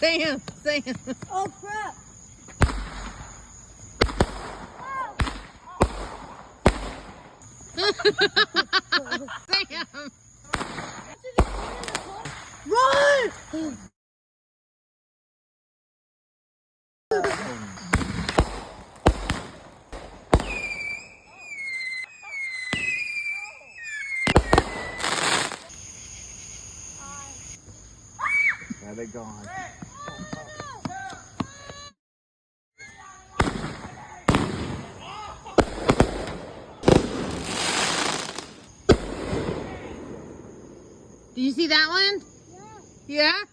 Sam, Sam. Oh crap! Sam. Run! Now they're gone. Did you see that one? Yeah. Yeah?